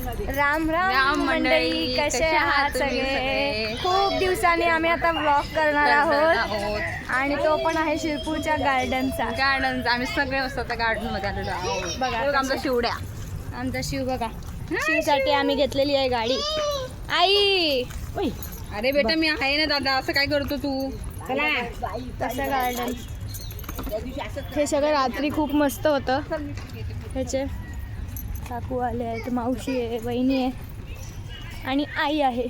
राम राम मंडळी, कसे आहात सगळे? खूप दिवसांनी आम्ही आता ब्लॉग करणार आहोत आणि तो पण आहे शिरपूरच्या गार्डनचा. आम्ही सगळे असतो गार्डन मध्ये आलेलो आहोत. बघा आमचा शिवड्या, आमचा शिव बघा. शिवसाठी आम्ही घेतलेली आहे गाडी. आई अरे बेटा मी आहे ना दादा, असं काय करतो तू? चला तसं गार्डन. हे सगळं रात्री खूप मस्त होतं. ह्याचे काकू आले आहेत, मावशी आहे, बहिणी आहे आणि आई आहे.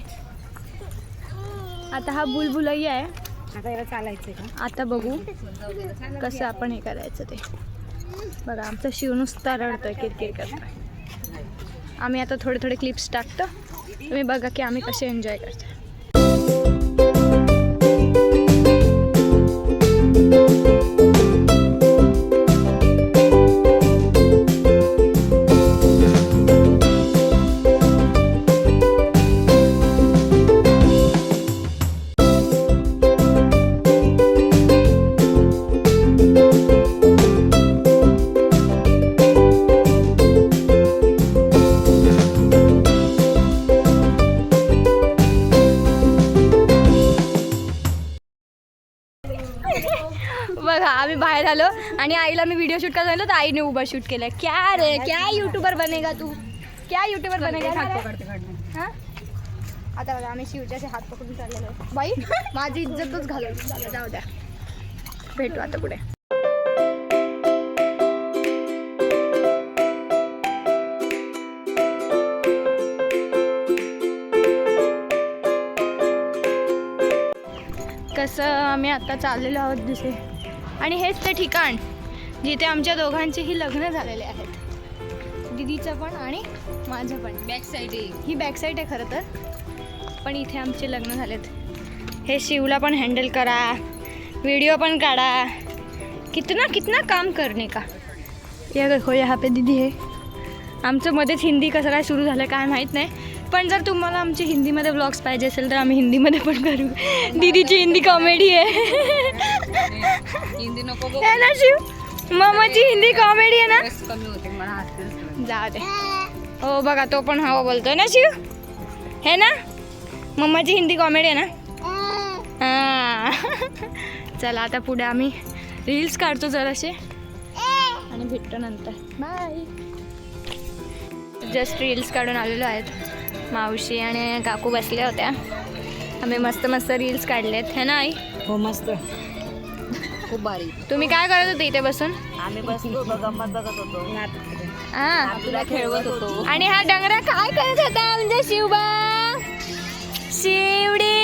आता हा बुलबुलही आहे. आता याला चालायचंय का? आता बघू कसं आपण हे करायचं ते. बघा आमचा शिव नुसता रडतोय, किरकिर करतोय. आम्ही आता थोडे थोडे क्लिप्स टाकतो, तुम्ही बघा की आम्ही कसे एन्जॉय करतो. बघा आम्ही बाहेर आलो आणि आईला मी व्हिडिओ शूट करायला तर आईने उभा शूट केला. क्या रे, क्या यूट्यूबर बनेगा तू? क्या यूट्यूबर बनेगा? हां आता बघा आम्ही शिवच्याचे हात पकडून चाललेलो. बाई माझी इज्जतच घालवली. जाऊ द्या, भेटू आता पुढे. कसं आम्ही आता चाललेलो आहोत दिसे. आणि हेच ते ठिकाण जिथे आमच्या दोघांचेही लग्न झालेले आहेत, दीदीचं पण आणि माझं पण. बॅक साईड आहे ही बॅक साईड आहे खरं तर, पण इथे आमचे लग्न झालेत. हे शिवला पण हँडल करा, व्हिडिओ पण काढा, कितना कितना काम करणे का. या देखो यहाँ पे दीदी है. आमचं मध्येच हिंदी कसं काय सुरू झालं काय माहीत नाही, पण जर तुम्हाला आमची हिंदीमध्ये ब्लॉग्स पाहिजे असेल तर आम्ही हिंदीमध्ये पण करू. दीदीची हिंदी कॉमेडी आहे. हिंदी नको है ना शिव? मामाची हिंदी कॉमेडी आहे ना. कमी होते मला हात. जाऊ दे. हो बघा तो पण हवा बोलतोय ना शिव, है ना? मम्माची हिंदी कॉमेडी आहे ना. हां चला आता पुढे आम्ही रील्स काढतो जराशे आणि भेटतो नंतर. बाय. जस्ट रील्स काढून आलेलो आहेत. मावशी आणि काकू बसल्या होत्या, आम्ही मस्त मस्त रील्स काढलेत, है ना आई? हो मस्त, खूप भारी. तुम्ही काय करत होते इथे बसून? आम्ही बसलो गंमत बघत होतो, हां तुला खेळवत होतो. आणि हा डंगरा काय करत होता म्हणजे शिवबा? शिवडी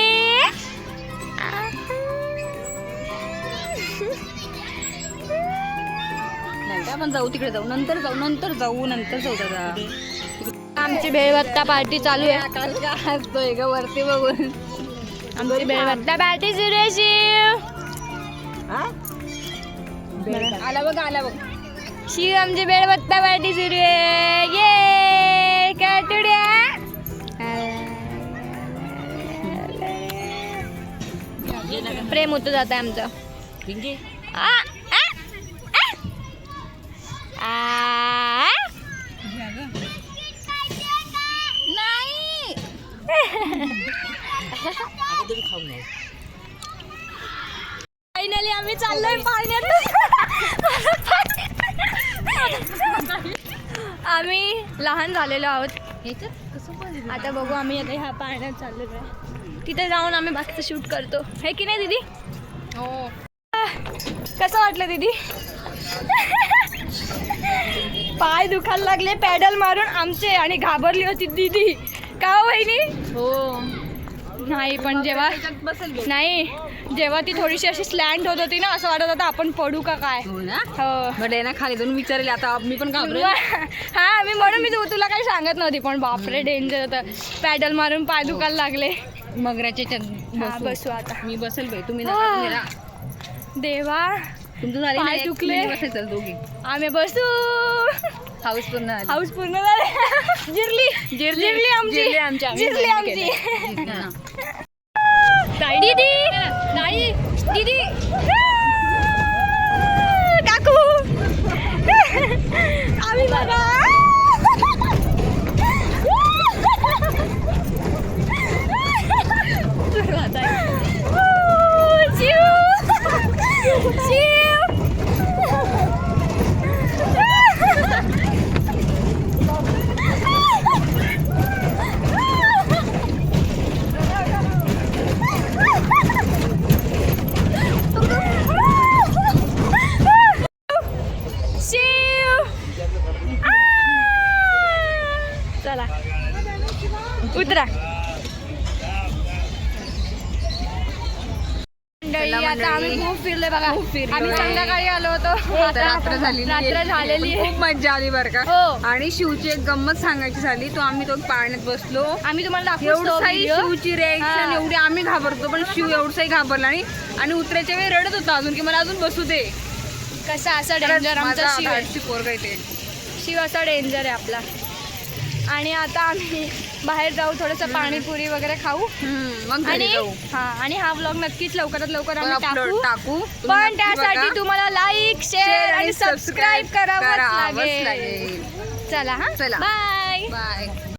नाही आपण जाऊ तिकडे, जाऊ नंतर जाऊ दादा. आमची बेळवत्ता पार्टी चालू आहे. आकाश का हसतोय ग वरती बघून. आमची बेळवत्ता पार्टी सुरू आहे शिव. आला बघ शिव आमची बेळवत्ता पार्टी सुरू आहे. ये काटुड्या. प्रेम होतं जात आहे आमचं. आ, आ, आ. आ. नाही. फायनली आम्ही चाललोय पाण्यात. आम्ही लहान झालेलो आहोत. आता बघू आम्ही आता ह्या पाण्यात चाललेलो आहे. तिथे जाऊन आम्ही बाकीचं शूट करतो, हे की नाही दीदी? हो. कसं वाटलं दीदी? पाय दुखायला लागले पॅडल मारून आमचे आणि घाबरली होती दीदी. का हो बहिणी? हो नाही पण जेव्हा नाही जेव्हा ती थोडीशी अशी स्लँड होत होती ना, असं वाटत होतं आपण पडू का काय. हो ना. हो बरं ना, खाली जाऊन विचारले. आता मी पण घाबरेल. हा मी म्हणून मी तुला काही सांगत नव्हती, पण बापरे डेंजर होतं. पॅडल मारून पाय दुखायला लागले. मगराच्या बसू आता. मी बसेल बाई, तुम्ही देवा तुमचं झाले पाय दुखले. बसायचं दोघी. आम्ही बसू. हाऊस पूर्ण झाली. हाऊस पूर्ण झाले. जिरली आमची. दीदी काकू आम्ही बघा चला उतरा. मंडळी, आता आम्ही खूप फिरलोय बघा. आम्ही संध्याकाळी आलो होतो, आता रात्र झालेली रात्र झालेली आहे. खूप मजा आली बरं का. हो. आणि शिवची एक गंमत सांगायची झाली, तो आम्ही तो पाण्यात बसलो. आम्ही तुम्हाला दाखवतो एवढसाही video. शिवची रिएक्शन हा. एवढी आम्ही घाबरतो, पण शिव एवढसाही घाबरला नाही. आणि उतरायच्या वेळी रडत होता अजून की मला अजून बसू दे. कसा असा डेंजर आमचा शिव आहे. धाडसी पोरगा आहे ते. शिव असा डेंजर आहे आपला. आणि आता आम्ही बाहेर जाऊ, थोडंसं पाणीपुरी वगैरे खाऊ मग घरी आणि जाऊ. आणि हा व्लॉग नक्कीच लवकरात लवकर आम्ही अपलोड टाकू. टाकू. पण त्यासाठी तुम्हाला लाईक, शेअर आणि सबस्क्राईब करावंच करावंच लागेल. लागेल. चला हा, चला. बाय. बाय.